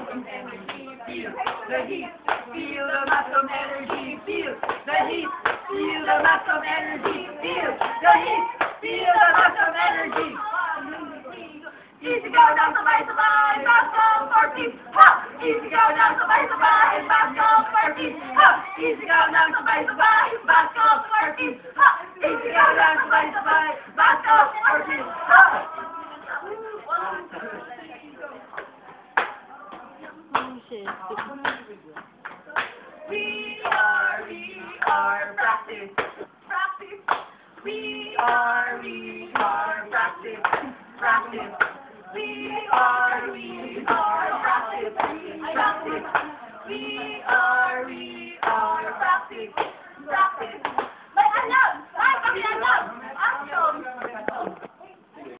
muscle energy, feel the heat, feel the muscle energy, feel the heat, feel the muscle energy, feel the heat, feel the muscle energy. Easy go down, sabay-sabay, muscle for peace, ha! Easy go down, sabay-sabay, muscle for peace, ha! Easy go down, sabay-sabay, muscle for peace, ha! Easy go down, sabay-sabay, muscle for peace, ha! We are practice. Practice. We are practice. Practice. We are practice. Practice. We are practice.